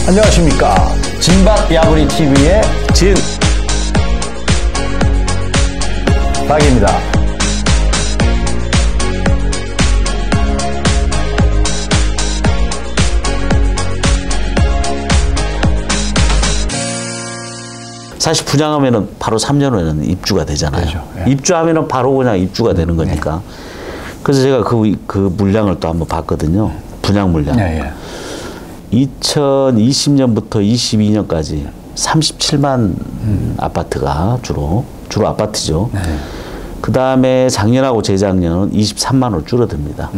안녕하십니까. 진박 야구리 TV의 진 박입니다. 사실 분양하면은 바로 3년 후에는 입주가 되잖아요. 그렇죠. 예. 입주하면은 바로 그냥 입주가 되는 거니까. 그래서 제가 그 물량을 또 한번 봤거든요. 분양 물량. 예. 2020년부터 22년까지 37만 아파트가 주로 아파트죠. 그 다음에 작년하고 재작년은 23만으로 줄어듭니다.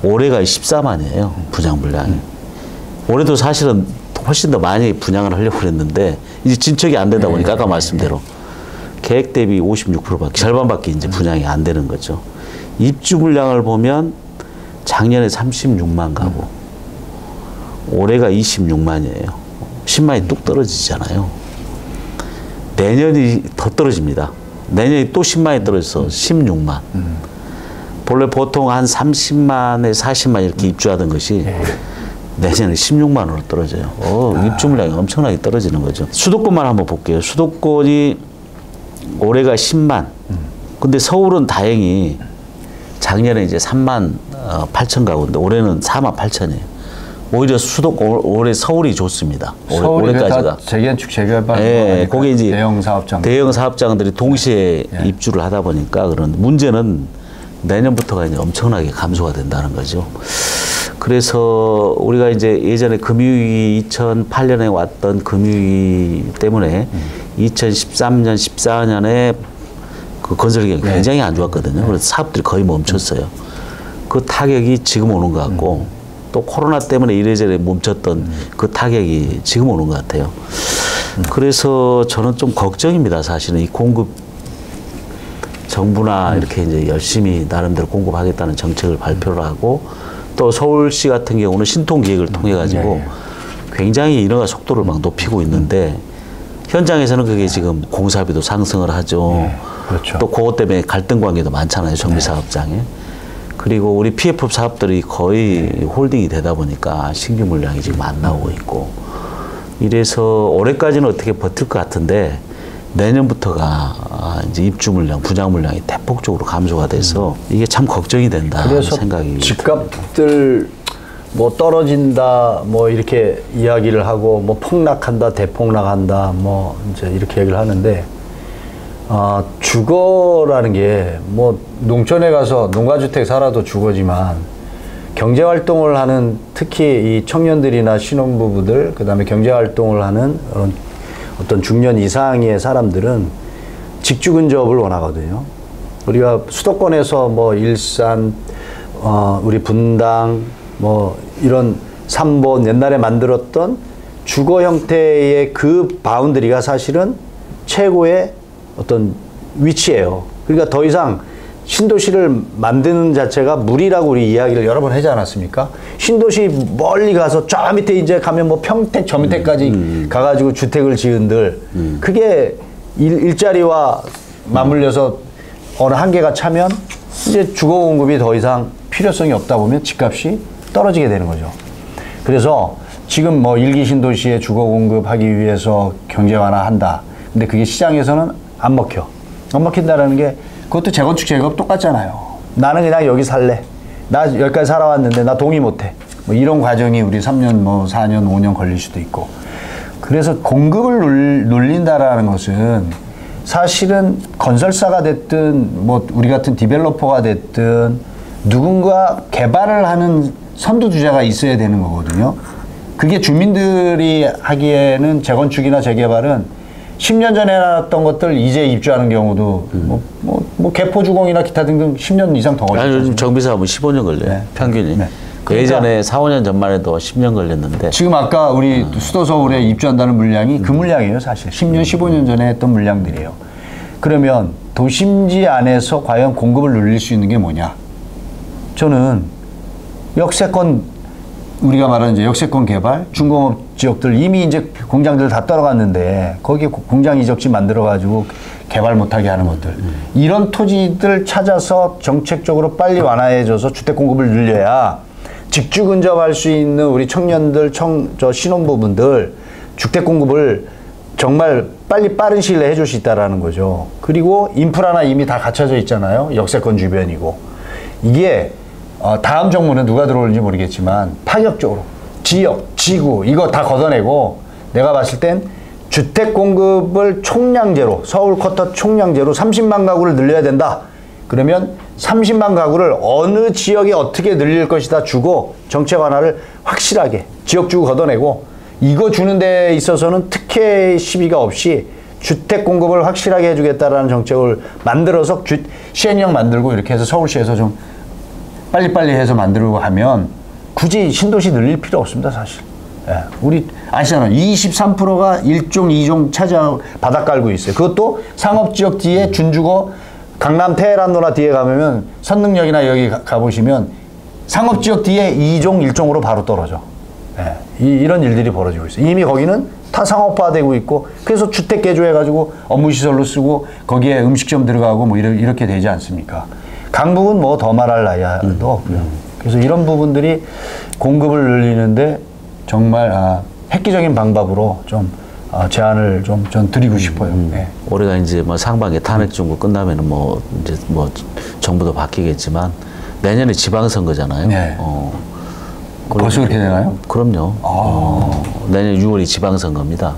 올해가 14만이에요. 분양 물량이. 올해도 사실은 훨씬 더 많이 분양을 하려고 했는데 이제 진척이 안 되다 보니까 아까 말씀대로 계획 대비 56%밖에 절반밖에 이제 분양이 안 되는 거죠. 입주 물량을 보면 작년에 36만 가구, 올해가 26만이에요. 10만이 뚝 떨어지잖아요. 내년이 더 떨어집니다. 내년이 또 10만이 떨어져서 16만. 본래 보통 한 30만에 40만 이렇게 입주하던 것이 내년에 16만으로 떨어져요. 입주 물량이 엄청나게 떨어지는 거죠. 수도권만 한번 볼게요. 수도권이 올해가 10만. 근데 서울은 다행히 작년에 이제 3만 8천 가구인데 올해는 4만 8천이에요. 오히려 올해 서울이 좋습니다. 올해까지가 재건축 재개발, 예, 거기 이제 대형 사업장들이 동시에 입주를 하다 보니까 그런 문제는 내년부터가 이제 엄청나게 감소가 된다는 거죠. 그래서 우리가 이제 예전에 금융위기 2008년에 왔던 금융위기 때문에 2013년, 14년에 그 건설 경기 굉장히 안 좋았거든요. 그래서 사업들이 거의 멈췄어요. 그 타격이 지금 오는 것 같고 또 코로나 때문에 이래저래 멈췄던 그 타격이 지금 오는 것 같아요. 그래서 저는 좀 걱정입니다. 사실은 이 공급 정부나 이렇게 이제 열심히 나름대로 공급하겠다는 정책을 발표를 하고 또 서울시 같은 경우는 신통 기획을 통해 가지고 굉장히 인허가 속도를 막 높이고 있는데 현장에서는 그게 지금 공사비도 상승을 하죠. 그렇죠. 또 그것 때문에 갈등 관계도 많잖아요. 정비 사업장에. 그리고 우리 PF 사업들이 거의 홀딩이 되다 보니까 신규 물량이 지금 안 나오고 있고 이래서 올해까지는 어떻게 버틸 것 같은데 내년부터가 이제 입주 물량, 분양 물량이 대폭적으로 감소가 돼서 이게 참 걱정이 된다. 그래서 생각이 집값들 뭐 떨어진다, 뭐 이렇게 이야기를 하고 뭐 폭락한다, 대폭락한다, 뭐 이제 이렇게 얘기를 하는데 주거라는 게 뭐 농촌에 가서 농가주택 살아도 주거지만 경제활동을 하는 특히 이 청년들이나 신혼부부들 그다음에 경제활동을 하는 어떤 중년 이상의 사람들은 직주 근접을 원하거든요. 우리가 수도권에서 뭐 일산, 우리 분당, 뭐 이런 삼본 옛날에 만들었던 주거 형태의 그 바운더리가 사실은 최고의 어떤 위치예요. 그러니까 더 이상 신도시를 만드는 자체가 무리라고 우리 이야기를 여러 번 하지 않았습니까? 신도시 멀리 가서 저 밑에 이제 가면 뭐 평택 저 밑에까지 가가지고 주택을 지은들 그게 일자리와 맞물려서 어느 한계가 차면 이제 주거 공급이 더 이상 필요성이 없다 보면 집값이 떨어지게 되는 거죠. 그래서 지금 뭐 일기 신도시에 주거 공급하기 위해서 경제 완화한다. 근데 그게 시장에서는 안 먹혀. 안 먹힌다라는 게 그것도 재건축 재개업 똑같잖아요. 나는 그냥 여기 살래. 나 여기까지 살아왔는데 나 동의 못해. 뭐 이런 과정이 우리 3년, 뭐 4년, 5년 걸릴 수도 있고. 그래서 공급을 눌린다라는 것은 사실은 건설사가 됐든 뭐 우리 같은 디벨로퍼가 됐든 누군가 개발을 하는 선두주자가 있어야 되는 거거든요. 그게 주민들이 하기에는 재건축이나 재개발은 10년 전에 해놨던 것들 이제 입주하는 경우도 뭐 개포주공이나 기타 등등 10년 이상 더 걸리죠. 요즘 정비사업은 15년 걸려요. 네. 평균이. 네. 그러니까 예전에 4, 5년 전만 해도 10년 걸렸는데 지금 아까 우리 수도 서울에 입주한다는 물량이 그 물량이에요. 사실 10년, 15년 전에 했던 물량들이에요. 그러면 도심지 안에서 과연 공급을 늘릴 수 있는 게 뭐냐? 저는 역세권 우리가 말하는 이제 역세권 개발, 중공업 지역들 이미 이제 공장들 다 떨어갔는데 거기에 공장 이적지 만들어가지고 개발 못하게 하는 것들. 이런 토지들 찾아서 정책적으로 빨리 완화해줘서 주택 공급을 늘려야 직주 근접할 수 있는 우리 청년들, 저 신혼부분들 주택 공급을 정말 빨리 빠른 시일 내에 해줄 수 있다라는 거죠. 그리고 인프라나 이미 다 갖춰져 있잖아요. 역세권 주변이고. 이게 다음 정부는 누가 들어올지 모르겠지만 파격적으로 지역, 지구 이거 다 걷어내고 내가 봤을 땐 주택 공급을 총량제로 서울 쿼터 총량제로 30만 가구를 늘려야 된다. 그러면 30만 가구를 어느 지역에 어떻게 늘릴 것이다 주고 정책 완화를 확실하게 지역주구 걷어내고 이거 주는 데 있어서는 특혜 시비가 없이 주택 공급을 확실하게 해주겠다라는 정책을 만들어서 시행령 만들고 이렇게 해서 서울시에서 좀 빨리빨리 해서 만들고 하면 굳이 신도시 늘릴 필요 없습니다, 사실. 예, 우리 아시잖아요. 23%가 1종, 2종 차지하고 바닥 깔고 있어요. 그것도 상업지역 뒤에 준주거 강남 테헤란노나 뒤에 가면 선능력이나 여기 가보시면 상업지역 뒤에 2종, 1종으로 바로 떨어져. 예, 이런 일들이 벌어지고 있어요. 이미 거기는 다 상업화되고 있고 그래서 주택 개조해가지고 업무시설로 쓰고 거기에 음식점 들어가고 뭐 이렇게 되지 않습니까? 강북은 뭐 더 말할 나위도 없고요. 그래서 이런 부분들이 공급을 늘리는데 정말 획기적인 방법으로 좀 제안을 좀 전 드리고 싶어요. 네. 올해가 이제 뭐 상반기 탄핵 중고 끝나면은 뭐 이제 뭐 정부도 바뀌겠지만 내년에 지방선거잖아요. 네. 벌써 그렇게 되나요? 그럼요. 내년 6월이 지방선거입니다.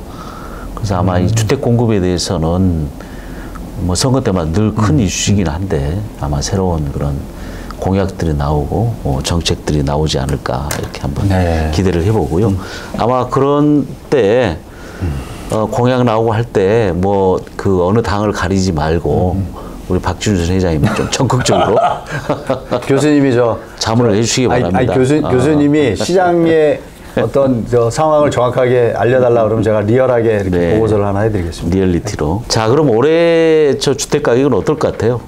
그래서 아마 이 주택 공급에 대해서는 뭐 선거 때마다 늘 큰 이슈이긴 한데 아마 새로운 그런 공약들이 나오고 정책들이 나오지 않을까 이렇게 한번 네. 기대를 해보고요. 아마 그런 때 공약 나오고 할 때 뭐 그 어느 당을 가리지 말고 우리 박준순 회장님 좀 적극적으로 교수님이 자문을 해주시기 바랍니다. 교수님이 시장의 어떤 상황을 정확하게 알려달라 그러면 제가 리얼하게 이렇게 네. 보고서를 하나 해드리겠습니다. 리얼리티로. 자, 그럼 올해 저 주택 가격은 어떨 것 같아요?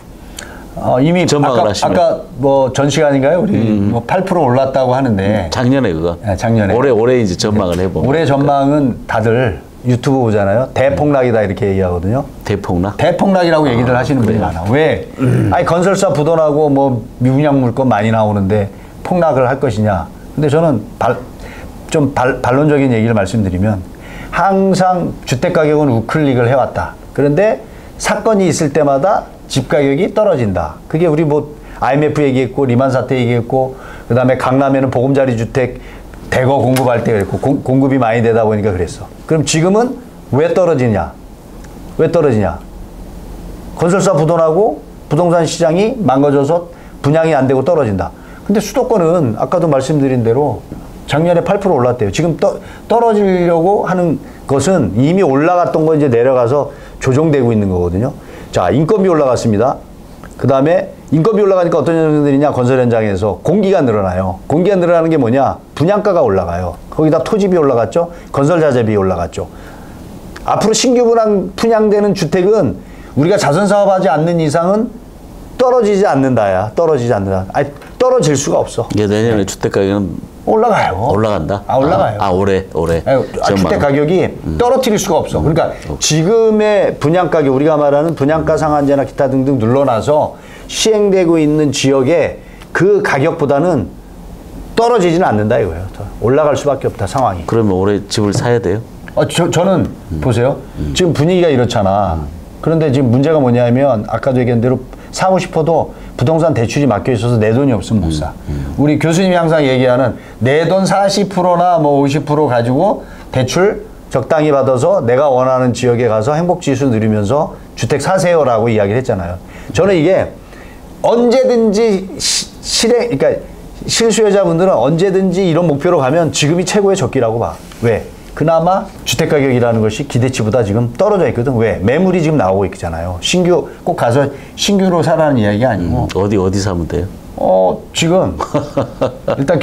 이미 전망을 하시면. 아까 뭐 전 시간인가요? 우리 뭐 8% 올랐다고 하는데 작년에 그거. 네, 작년에. 올해 이제 전망을 해보면. 올해 전망은 다들 유튜브 보잖아요. 대폭락이다 이렇게 얘기하거든요. 대폭락? 대폭락이라고 얘기를 하시는 분이 많아. 왜? 아니 건설사 부도나고 뭐 미분양 물건 많이 나오는데 폭락을 할 것이냐. 근데 저는 반론적인 얘기를 말씀드리면 항상 주택 가격은 우클릭을 해왔다. 그런데 사건이 있을 때마다 집 가격이 떨어진다. 그게 우리 뭐 IMF 얘기했고 리만 사태 얘기했고 그다음에 강남에는 보금자리 주택 대거 공급할 때 그랬고 공급이 많이 되다 보니까 그랬어. 그럼 지금은 왜 떨어지냐? 왜 떨어지냐? 건설사 부도나고 부동산 시장이 망가져서 분양이 안 되고 떨어진다. 근데 수도권은 아까도 말씀드린 대로 작년에 8% 올랐대요. 지금 떨어지려고 하는 것은 이미 올라갔던 거 이제 내려가서 조정되고 있는 거거든요. 자, 인건비 올라갔습니다. 그 다음에 인건비 올라가니까 어떤 현상들이냐, 건설 현장에서 공기가 늘어나요. 공기가 늘어나는 게 뭐냐, 분양가가 올라가요. 거기다 토지비 올라갔죠, 건설 자재비 올라갔죠. 앞으로 신규 분양되는 주택은 우리가 자선 사업하지 않는 이상은 떨어지지 않는다야. 떨어지지 않는다. 아니, 떨어질 수가 없어. 이게 내년에 주택 가격은 올라가요. 올라간다? 올라가요. 올해. 주택 가격이 떨어뜨릴 수가 없어. 그러니까 지금의 분양가격, 우리가 말하는 분양가 상한제나 기타 등등 눌러놔서 시행되고 있는 지역의 그 가격보다는 떨어지지는 않는다 이거예요. 더 올라갈 수밖에 없다, 상황이. 그러면 올해 집을 사야 돼요? 저는 보세요. 지금 분위기가 이렇잖아. 그런데 지금 문제가 뭐냐면 아까도 얘기한 대로 사고 싶어도 부동산 대출이 막혀 있어서 내 돈이 없으면 못 사. 우리 교수님이 항상 얘기하는 내 돈 40%나 뭐 50% 가지고 대출 적당히 받아서 내가 원하는 지역에 가서 행복지수 누리면서 주택 사세요라고 이야기를 했잖아요. 저는 이게 언제든지 그러니까 실수요자분들은 언제든지 이런 목표로 가면 지금이 최고의 적기라고 봐. 왜? 그나마 주택가격이라는 것이 기대치보다 지금 떨어져 있거든. 왜? 매물이 지금 나오고 있잖아요. 신규 꼭 가서 신규로 사라는 이야기가 아니고. 어디 사면 돼요? 지금 일단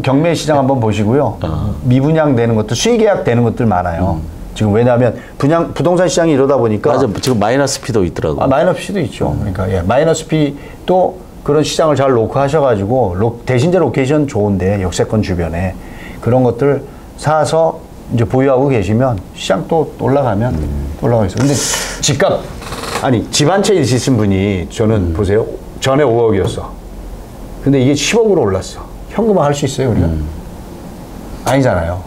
경매 시장 한번 보시고요. 미분양 되는 것들, 수의계약 되는 것들 많아요. 지금 왜냐하면 부동산 시장이 이러다 보니까. 맞아, 지금 마이너스 피도 있더라고요. 마이너스 피도 있죠. 그러니까 예, 마이너스 피도 그런 시장을 잘 놓고 하셔가지고 대신제 로케이션 좋은데 역세권 주변에 그런 것들 사서 이제 보유하고 계시면 시장 또 올라가면 또 올라가 있어요. 근데 집값 집 한 채 있으신 분이 저는 보세요. 전에 5억이었어. 근데 이게 10억으로 올랐어. 현금화할 수 있어요, 우리가? 아니잖아요.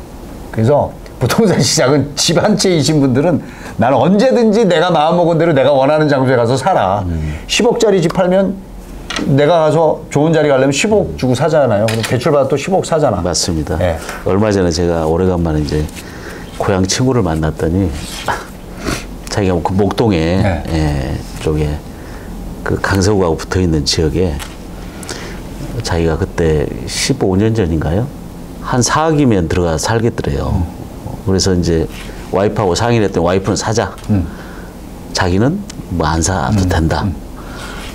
그래서 부동산 시장은 집 한 채이신 분들은 나는 언제든지 내가 마음먹은 대로 내가 원하는 장소에 가서 살아. 10억짜리 집 팔면 내가 가서 좋은 자리 가려면 10억 주고 사잖아요. 그럼 대출받아 또 10억 사잖아. 맞습니다. 네. 얼마 전에 제가 오래간만에 이제 고향 친구를 만났더니 자기가 그 목동에 네. 쪽에 그 강서구하고 붙어 있는 지역에 자기가 그때 15년 전인가요? 한 4억이면 들어가 살겠더래요. 그래서 이제 와이프하고 상의를 했더니 와이프는 사자. 자기는 뭐 안 사도 된다.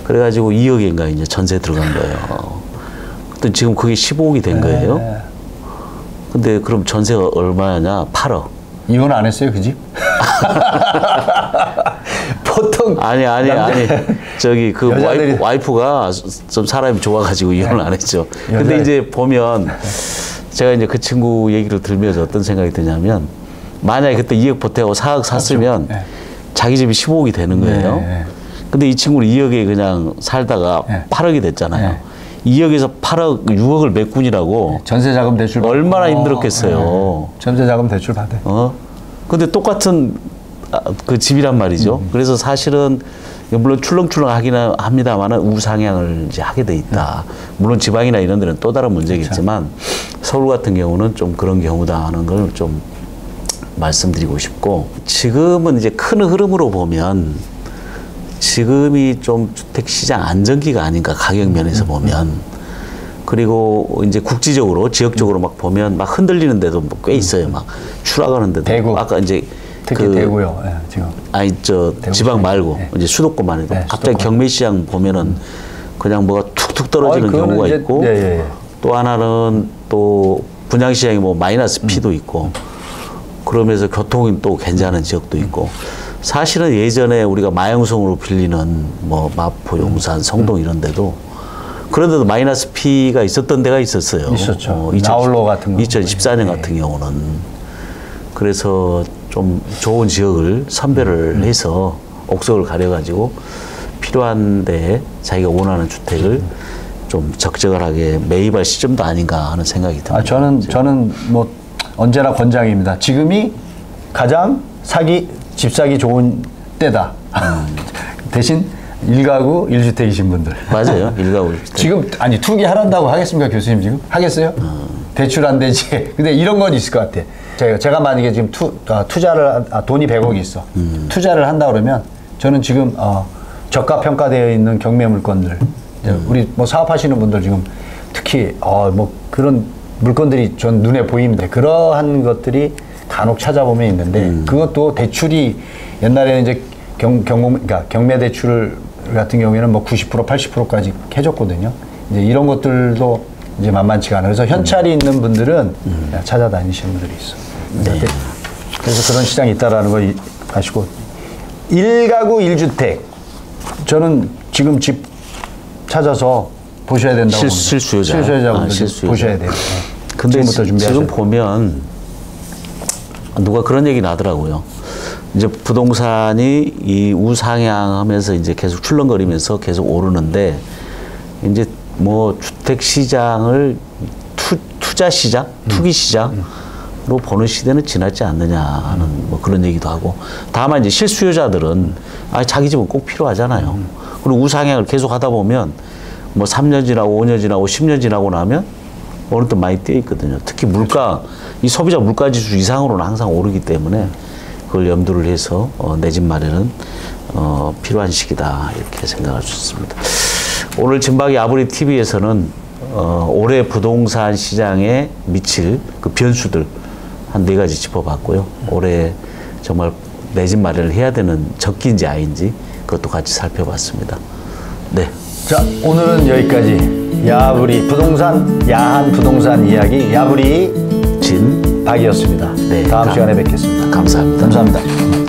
그래가지고 2억인가 이제 전세 들어간 거예요. 근데 지금 그게 15억이 된 거예요. 네. 근데 그럼 전세가 얼마냐? 8억. 이혼 안 했어요, 그 집? 보통 아니 저기 그 여자들이- 와이프가 좀 사람이 좋아가지고 이혼을 안 했죠. 근데 여자애- 이제 보면 제가 이제 그 친구 얘기를 들으면서 어떤 생각이 드냐면 만약에 그때 2억 보태고 4억 샀으면 네. 자기 집이 15억이 되는 거예요. 네. 근데 이 친구는 2억에 그냥 살다가 네. 8억이 됐잖아요. 네. 2억에서 8억, 6억을 메꾼이라고 전세자금 대출 받고. 얼마나 힘들었겠어요. 네. 전세자금 대출 받아. 근데 똑같은 그 집이란 말이죠. 그래서 사실은 물론 출렁출렁 하긴 합니다만은 우상향을 이제 하게 돼 있다. 물론 지방이나 이런 데는 또 다른 문제겠지만 서울 같은 경우는 좀 그런 경우다 하는 걸 좀 말씀드리고 싶고, 지금은 이제 큰 흐름으로 보면 지금이 좀 주택시장 안정기가 아닌가, 가격 면에서 보면. 그리고 이제 국지적으로, 지역적으로 막 보면 막 흔들리는 데도 꽤 있어요. 막 추락하는 데도. 대구. 아까 이제 특히 대구요. 네, 지금. 아니 저 지방 말고 네. 이제 수도권만 해도 네, 갑자기 수도권. 경매시장 보면은 그냥 뭐가 툭툭 떨어지는 그거는 경우가 이제- 있고, 예. 또 하나는 또 분양시장이 뭐 마이너스 P도 있고, 그러면서 교통이 또 괜찮은 지역도 있고. 사실은 예전에 우리가 마영성으로 빌리는 뭐 마포, 용산, 성동 이런 데도 그런 데도 마이너스 P가 있었던 데가 있었어요. 있었죠. 나홀로 같은 거. 2014년 같은 경우는. 그래서 좀 좋은 지역을 선별을 해서 옥석을 가려가지고 필요한 데에 자기가 원하는 주택을 좀 적절하게 매입할 시점도 아닌가 하는 생각이 듭니다. 저는 뭐 언제나 권장입니다. 지금이 가장 집 사기 좋은 때다. 대신 1가구 1주택이신 분들. 맞아요. 일가구 지금 아니 투기 하란다고 하겠습니까, 교수님 지금? 하겠어요? 대출 안 되지. 근데 이런 건 있을 것 같아. 제가 만약에 지금 투자를 돈이 100억이 있어. 투자를 한다 그러면 저는 지금 저가 평가되어 있는 경매 물건들, 우리 뭐 사업하시는 분들 지금 특히 뭐 그런 물건들이 전 눈에 보이는데, 그러한 것들이 간혹 찾아보면 있는데, 그것도 대출이 옛날에는 이제 그러니까 경매 대출 같은 경우에는 뭐 90% 80%까지 해줬거든요. 이제 이런 것들도 이제 만만치가 않아요. 그래서 현찰이 있는 분들은 찾아다니시는 분들이 있어. 네. 그래서 그런 시장이 있다라는 거 아시고, 1가구 1주택 저는 지금 집 찾아서 보셔야 된다고 봅니다. 실수요자분들 실수요자분들 보셔야 돼요. 근데 지금부터 준비하셔야 지금 돼요. 보면 누가 그런 얘기 나더라고요. 이제 부동산이 이 우상향하면서 이제 계속 출렁거리면서 계속 오르는데, 이제 뭐 주택 시장을 투자 시장, 투기 시장으로 보는 시대는 지났지 않느냐 하는 뭐 그런 얘기도 하고, 다만 이제 실수요자들은 자기 집은 꼭 필요하잖아요. 그리고 우상향을 계속 하다 보면 뭐 3년 지나고 5년 지나고 10년 지나고 나면 어느 때 많이 뛰어 있거든요. 특히 물가, 이 소비자 물가 지수 이상으로는 항상 오르기 때문에 그걸 염두를 해서 내 집 마련은 필요한 시기다, 이렇게 생각할 수 있습니다. 오늘 진박이 아브리 TV에서는 올해 부동산 시장에 미칠 그 변수들 한 4가지 짚어봤고요. 올해 정말 내 집 마련을 해야 되는 적기인지 아닌지 그것도 같이 살펴봤습니다. 네. 자, 오늘은 여기까지. 야한 부동산 이야기 야부리 진박이었습니다. 네, 다음 시간에 뵙겠습니다. 감사합니다. 감사합니다.